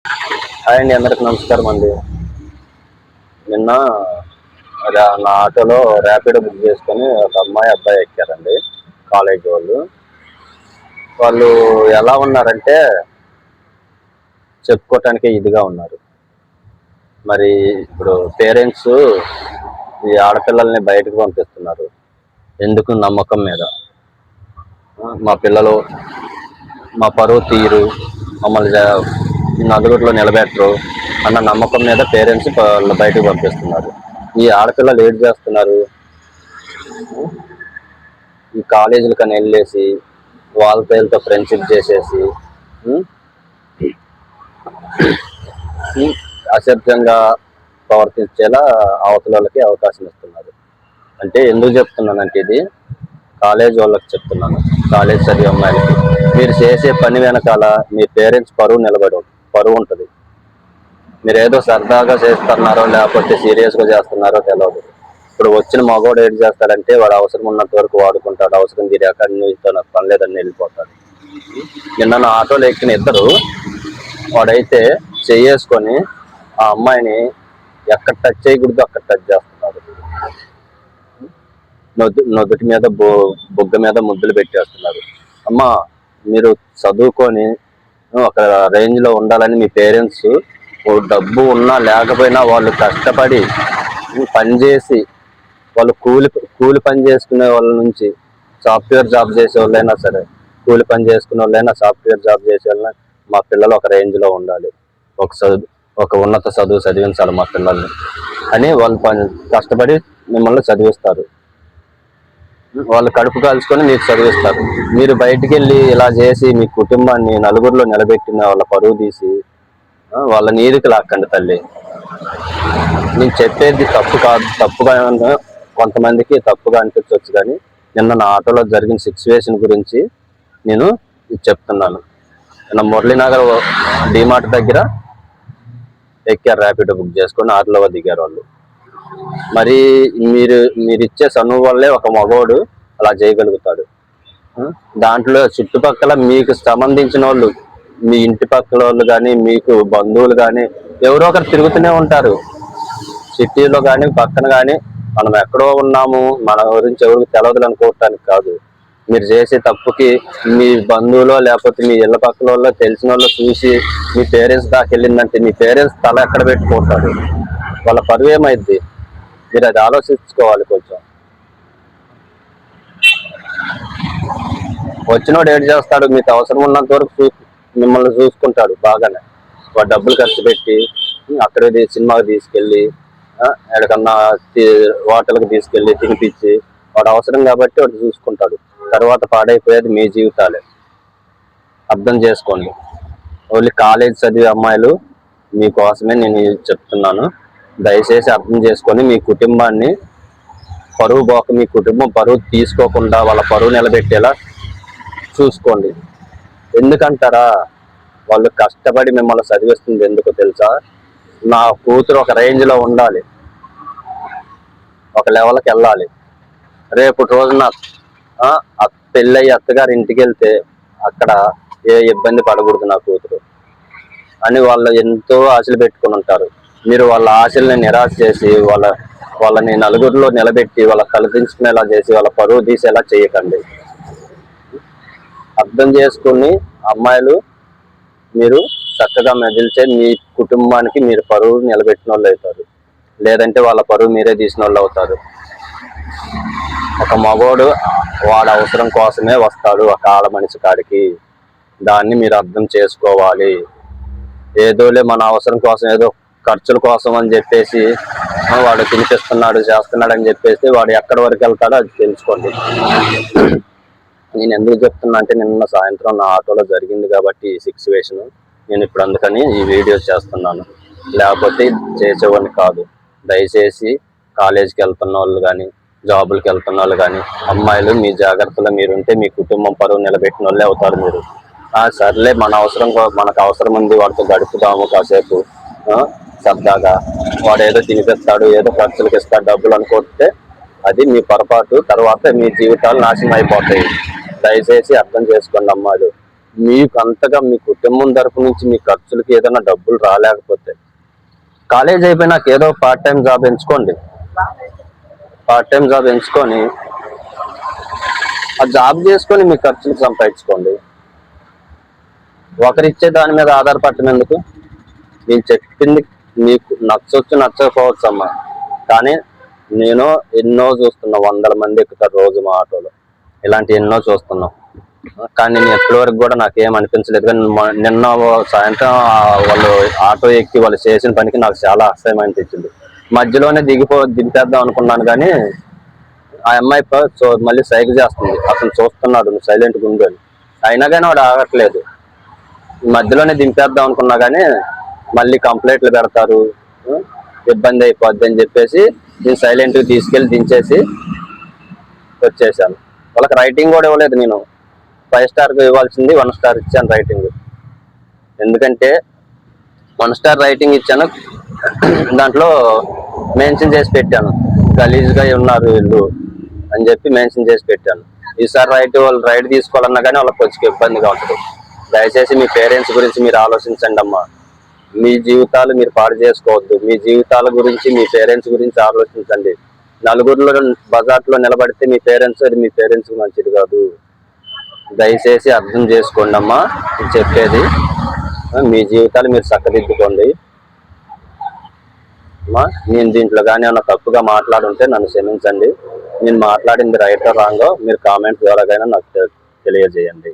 Hi అండి, అందరికి నమస్కారం అండి. నిన్న నా ఆటోలో ర్యాపిడో బుక్ చేసుకొని ఒక అమ్మాయి అబ్బాయి ఎక్కారండి. కాలేజ్ వాళ్ళు ఎలా ఉన్నారంటే చెప్పుకోవటానికి ఇదిగా ఉన్నారు. మరి ఇప్పుడు పేరెంట్స్ ఈ ఆడపిల్లల్ని బయటకు పంపిస్తున్నారు. ఎందుకు? నమ్మకం మీద. మా పిల్లలు మా పరువు తీరు, మమ్మల్ని నలుగురిలో నిలబెట్టరు అన్న నమ్మకం మీద పేరెంట్స్ బయటకు పంపిస్తున్నారు. ఈ ఆడపిల్లలు ఏం చేస్తున్నారు? ఈ కాలేజీలకని వెళ్ళేసి వాళ్ళ పేరుతో ఫ్రెండ్షిప్ చేసేసి అసభ్యంగా ప్రవర్తించేలా అవతల వాళ్ళకి అవకాశం ఇస్తున్నారు. అంటే ఎందుకు చెప్తున్నానంటే, ఇది కాలేజ్ వాళ్ళకి చెప్తున్నాను. కాలేజ్ చదివే అమ్మాయిలకి, మీరు చేసే పని వెనకాల మీ పేరెంట్స్ పరువు ఉంటుంది. మీరు ఏదో సరదాగా చేస్తున్నారో లేకపోతే సీరియస్గా చేస్తున్నారో తెలియదు. ఇప్పుడు వచ్చిన మగవాడు ఏం చేస్తాడంటే, వాడు అవసరం ఉన్నంత వరకు వాడుకుంటాడు. అవసరం తీరాక నీతో నాకు పని లేదని వెళ్ళిపోతాడు. నిన్న నా ఆటోలో ఎక్కిన ఇద్దరు వాడైతే చేసుకొని ఆ అమ్మాయిని ఎక్కడ టచ్ చేయకూడదు అక్కడ టచ్ చేస్తున్నారు. నొదుటి మీద బొగ్గ మీద ముద్దులు పెట్టేస్తున్నారు. అమ్మా, మీరు చదువుకొని ఒక రేంజ్ లో ఉండాలని మీ పేరెంట్స్ డబ్బు ఉన్నా లేకపోయినా వాళ్ళు కష్టపడి పనిచేసి, వాళ్ళు కూలి పని చేసుకునే వాళ్ళ నుంచి సాఫ్ట్వేర్ జాబ్ చేసే వాళ్ళైనా సరే, కూలి పని చేసుకునే వాళ్ళైనా సాఫ్ట్వేర్ జాబ్ చేసే వాళ్ళైనా మా పిల్లలు ఒక రేంజ్ లో ఉండాలి, ఒక ఉన్నత చదువు చదివించాలి మా పిల్లల్ని అని వాళ్ళు కష్టపడి మిమ్మల్ని చదివిస్తారు. వాళ్ళు కడుపు కాల్చుకొని మీకు చదివిస్తారు. మీరు బయటికి వెళ్ళి ఇలా చేసి మీ కుటుంబాన్ని నలుగురిలో నిలబెట్టిన వాళ్ళ పరువు తీసి వాళ్ళ నీరుకి లాక్కండి తల్లి. నేను చెప్పేది తప్పు కాదు. తప్పుగా కొంతమందికి తప్పుగా అనిపించవచ్చు, కానీ నిన్న నా ఆటోలో జరిగిన సిచ్యువేషన్ గురించి నేను చెప్తున్నాను. నిన్న మురళీనగర్ డిమార్ట్ దగ్గర ఎక్కారు, ర్యాపిడో బుక్ చేసుకొని 6లో దిగారు వాళ్ళు. మరి మీరిచ్చే చనువు వల్లే ఒక మగవాడు అలా చేయగలుగుతాడు. దాంట్లో చుట్టుపక్కల మీకు సంబంధించిన వాళ్ళు, మీ ఇంటి పక్కల వాళ్ళు కానీ, మీకు బంధువులు కానీ ఎవరో ఒకరు తిరుగుతూనే ఉంటారు. సిటీలో కానీ పక్కన కానీ మనం ఎక్కడో ఉన్నాము, మన గురించి ఎవరికి తెలవదు అనుకోవటానికి కాదు. మీరు చేసే తప్పుకి మీ బంధువులో లేకపోతే మీ ఇళ్ళ పక్కల వాళ్ళు తెలిసిన వాళ్ళు చూసి మీ పేరెంట్స్ దాకా వెళ్ళిందంటే మీ పేరెంట్స్ తల ఎక్కడ పెట్టుకుంటారు? వాళ్ళ పరువు ఏమైద్ది? మీరు అది ఆలోచించుకోవాలి. కొంచెం వచ్చినోడు ఏడు చేస్తాడు, మీకు అవసరం ఉన్నంత వరకు మిమ్మల్ని చూసుకుంటాడు బాగానే. వాడు డబ్బులు ఖర్చు పెట్టి అక్కడే సినిమాకి తీసుకెళ్ళి, ఎక్కడికన్నా హోటల్కి తీసుకెళ్ళి తినిపించి, వాడు అవసరం కాబట్టి వాడు చూసుకుంటాడు. తర్వాత పాడైపోయేది మీ జీవితాలే. అర్థం చేసుకోండి. ఓన్లీ కాలేజ్ చదివే అమ్మాయిలు మీకోసమే నేను చెప్తున్నాను. దయచేసి అర్థం చేసుకొని మీ కుటుంబాన్ని పరువు పోక, మీ కుటుంబం పరువు తీసుకోకుండా వాళ్ళ పరువు నిలబెట్టేలా చూసుకోండి. ఎందుకంటారా? వాళ్ళు కష్టపడి మిమ్మల్ని చదివిస్తుంది ఎందుకో తెలుసా? నా కూతురు ఒక రేంజ్లో ఉండాలి, ఒక లెవెల్కి వెళ్ళాలి. రేపు రోజున పెళ్ళయి అత్తగారి ఇంటికి వెళ్తే అక్కడ ఏ ఇబ్బంది పడకూడదు నా కూతురు అని వాళ్ళు ఎంతో ఆశలు పెట్టుకుని ఉంటారు. మీరు వాళ్ళ ఆశల్ని నిరాశ చేసి వాళ్ళని నలుగురిలో నిలబెట్టి వాళ్ళ కల్పించుకునేలా చేసి వాళ్ళ పరువు తీసేలా చేయకండి. అర్థం చేసుకుని అమ్మాయిలు మీరు చక్కగా మెదిలితే మీ కుటుంబానికి మీరు పరువు నిలబెట్టిన వాళ్ళు అవుతారు. లేదంటే వాళ్ళ పరువు మీరే తీసిన వాళ్ళు అవుతారు. ఒక మగోడు వాడు అవసరం కోసమే వస్తాడు ఒక ఆడ మనిషి కాడికి. దాన్ని మీరు అర్థం చేసుకోవాలి. ఏదోలే మన అవసరం కోసం, ఏదో ఖర్చుల కోసం అని చెప్పేసి వాడు తినిపిస్తున్నాడు చేస్తున్నాడు అని చెప్పేసి వాడు ఎక్కడి వరకు వెళ్తాడో అది తెలుసుకోండి. నేను ఎందుకు చెప్తున్నా అంటే, నిన్న సాయంత్రం నా ఆటోలో జరిగింది కాబట్టి ఈ సిచ్యువేషన్ నేను ఇప్పుడు అందుకని ఈ వీడియో చేస్తున్నాను. లేకపోతే చేసేవాడిని కాదు. దయచేసి కాలేజీకి వెళ్తున్న వాళ్ళు కానీ, జాబులకి వెళ్తున్న వాళ్ళు కానీ, అమ్మాయిలు మీ జాగ్రత్తలో మీరుంటే మీ కుటుంబం పరువు నిలబెట్టిన వాళ్ళే అవుతారు మీరు. సర్లే, మనకు అవసరం ఉంది, వాడితో గడుపుదాము కాసేపు సరదాగా, వాడు ఏదో తినిపిస్తాడు, ఏదో ఖర్చులకు ఇస్తాడు డబ్బులు అనుకుంటే అది మీ పొరపాటు. తర్వాత మీ జీవితాలు నాశనం అయిపోతాయి. దయచేసి అర్థం చేసుకోండి అమ్మాయిలు. మీకు అంతగా మీ కుటుంబం తరపు నుంచి మీ ఖర్చులకి ఏదైనా డబ్బులు రాలేకపోతే కాలేజ్ అయిపోయినాక ఏదో పార్ట్ టైం జాబ్ ఎంచుకోండి. పార్ట్ టైం జాబ్ ఎంచుకొని ఆ జాబ్ చేసుకొని మీ ఖర్చులు సంపాదించుకోండి. ఒకరిచ్చే దాని మీద ఆధారపడటం ఎందుకు? నేను చెప్పింది మీకు నచ్చొచ్చు నచ్చకపోవచ్చు అమ్మా, కానీ నేను ఎన్నో చూస్తున్నా. వందల మంది ఎక్కుతారు రోజు మా ఆటోలో, ఇలాంటి ఎన్నో చూస్తున్నాం. కానీ నేను ఎప్పటి వరకు కూడా నాకేం అనిపించలేదు. కానీ నిన్న సాయంత్రం వాళ్ళు ఆటో ఎక్కి వాళ్ళు చేసిన పనికి నాకు చాలా అసహ్యం అనిపించింది. మధ్యలోనే దింపేద్దాం అనుకున్నాను, కానీ ఆ అమ్మాయి మళ్ళీ సైకిల్ చేస్తుంది. అతను చూస్తున్నాడు నువ్వు సైలెంట్గా ఉండు అని, అయినా కానీ వాడు ఆగట్లేదు. మధ్యలోనే దింపేద్దాం అనుకున్నా కానీ మళ్ళీ కంప్లైంట్లు పెడతారు, ఇబ్బంది అయిపోద్ది అని చెప్పేసి నేను సైలెంట్గా తీసుకెళ్ళి దించేసి వచ్చేసాను. వాళ్ళకి రైటింగ్ కూడా ఇవ్వలేదు. నేను 5 స్టార్కి ఇవ్వాల్సింది 1 స్టార్ ఇచ్చాను రైటింగ్. ఎందుకంటే 1 స్టార్ రైటింగ్ ఇచ్చాను, దాంట్లో మెన్షన్ చేసి పెట్టాను గలీజ్గా ఉన్నారు వీళ్ళు అని చెప్పి మెన్షన్ చేసి పెట్టాను. ఈసారి వాళ్ళు రైడ్ తీసుకోవాలన్నా కానీ వాళ్ళకి కొంచెం ఇబ్బందిగా ఉంటుంది. దయచేసి మీ పేరెంట్స్ గురించి మీరు ఆలోచించండి అమ్మా. మీ జీవితాలు మీరు పాడు చేసుకోవద్దు. మీ జీవితాల గురించి మీ పేరెంట్స్ గురించి ఆలోచించండి. నలుగురిలో బజార్లో నిలబడితే మీ పేరెంట్స్ మంచిది కాదు. దయచేసి అర్థం చేసుకోండి అమ్మా చెప్పేది. మీ జీవితాలు మీరు చక్కదిద్దుకోండి అమ్మా. నేను దీంట్లో కానీ ఏమన్నా తప్పుగా మాట్లాడుంటే నన్ను క్షమించండి. నేను మాట్లాడింది రైటో రాంగో మీరు కామెంట్ ద్వారా నాకు తెలియజేయండి.